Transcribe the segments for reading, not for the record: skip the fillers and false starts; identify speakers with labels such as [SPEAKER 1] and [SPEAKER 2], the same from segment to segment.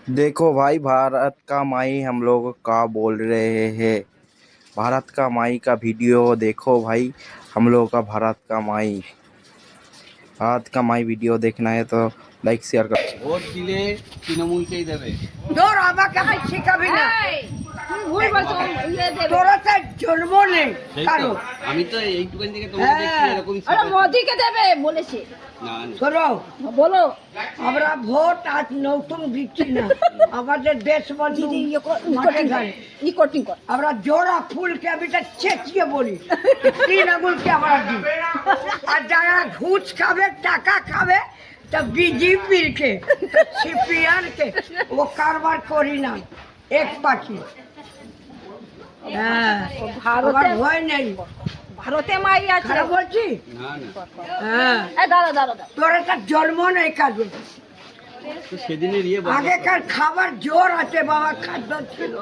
[SPEAKER 1] देखो भाई, भारत का माई हम लोग का बोल रहे हैं। भारत का माई का वीडियो देखो भाई। हम लोग का भारत का माई वीडियो देखना है तो लाइक शेयर कर।
[SPEAKER 2] ভোট দিলে তৃণমূলকেই দেবে।
[SPEAKER 3] তোর আমাকে আমি শিখাবি না,
[SPEAKER 4] ভুল বলছো, ইয়ে দেবে।
[SPEAKER 3] তোরা তো জন্ম নেই
[SPEAKER 2] সেই তো,
[SPEAKER 3] কারো।
[SPEAKER 2] আমি তো এইটুকুন থেকে তোমাকে দেখছি এরকমই
[SPEAKER 4] আরে
[SPEAKER 2] শিখাচ্ছি।
[SPEAKER 4] মোদিকে দেবে বলেছে।
[SPEAKER 2] না না,
[SPEAKER 3] শোনো,
[SPEAKER 4] বলো
[SPEAKER 3] আমরা ভোট আজ নতুন দিচ্ছি না, আমাদের দেশ বন্ধু মাঠে ঘাটে।
[SPEAKER 4] ই কর
[SPEAKER 3] আমরা জোড়া ফুলকে আমি তো চেঁচিয়ে বলি, তৃণমূলকে আমরা দিই। আর যারা ঘুষ খাবে, টাকা খাবে, তা বিজেপিকে, সিপিআরকে ও কারবার করি না, এক পাখি। হ্যাঁ, আমার ভয় নেই।
[SPEAKER 4] ভারতে মাই আছে।
[SPEAKER 3] খারাপ বলছি?
[SPEAKER 2] না না,
[SPEAKER 3] হ্যাঁ,
[SPEAKER 4] দাঁড়া
[SPEAKER 3] তোর একটা জন্ম নেই কাজে।
[SPEAKER 2] তো সেদিনের ইয়ে বন্ধ করো।
[SPEAKER 3] আগেকার খাবার জোর আছে বাবা, খাদ্য ছিল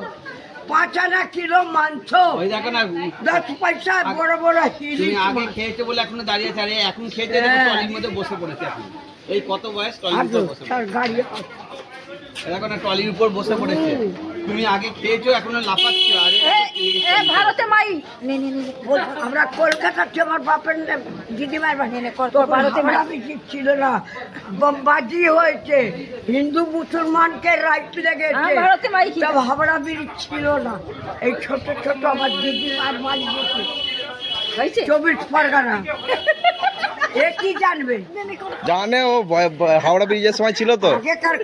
[SPEAKER 3] 5 আনা কিলো মাংস,
[SPEAKER 2] ওই দেখো না,
[SPEAKER 3] 10 পয়সা বড় বড়
[SPEAKER 2] তুমি
[SPEAKER 3] ইলিশ
[SPEAKER 2] আগে
[SPEAKER 3] মাছ।
[SPEAKER 2] খেয়েছো বলে এখনো দাঁড়িয়ে আছে, আর এই এখন খেতে দেখো
[SPEAKER 3] হ্যাঁ।
[SPEAKER 2] ট্রলির মধ্যে বসে পড়েছে এখন। এই কত বয়স ট্রলির
[SPEAKER 3] আজও
[SPEAKER 2] উপর বসে
[SPEAKER 3] তার
[SPEAKER 2] পড়েছে।
[SPEAKER 3] গাড়ি
[SPEAKER 2] দেখো না ট্রলির উপর বসে পড়েছে। তুমি আগে খেয়েছো এখনো লাফাচ্ছ, আরে
[SPEAKER 4] ভারতে মাই নে নে নে বল।
[SPEAKER 3] আমরা কলকাতাতে আমার বাপের দিদিমার বাড়ি ভারতে বিজি ছিল না, বোমবাজি হয়েছে, হিন্দু মুসলমানকে রাইট লেগেছে,
[SPEAKER 4] হ্যাঁ, ভারতে মাই কি?
[SPEAKER 3] সব হাবড়া ব্রিজ ছিল না। এই ছোট ছোট আমার দিদিমার বাড়ি গেছে
[SPEAKER 4] হয়েছে
[SPEAKER 3] 24 পরগনা। এ কি জানবে?
[SPEAKER 1] জানে ও হাওড়া ব্রিজের সময় ছিল তো।
[SPEAKER 3] আগেকার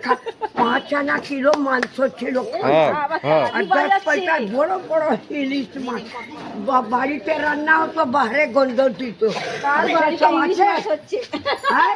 [SPEAKER 3] 5 আনা কিলো মাংস ছিল,
[SPEAKER 1] হ্যাঁ হ্যাঁ।
[SPEAKER 3] আর 10 পয়সার বড় বড় ইলিশ মাছ। বাড়িতে রান্না হতো, বাহারে গন্ধ দিত।
[SPEAKER 4] কার বাড়িতে
[SPEAKER 3] সব
[SPEAKER 4] ইলিশ
[SPEAKER 3] আছে?
[SPEAKER 4] মাছ হচ্ছে?
[SPEAKER 3] হ্যাঁ?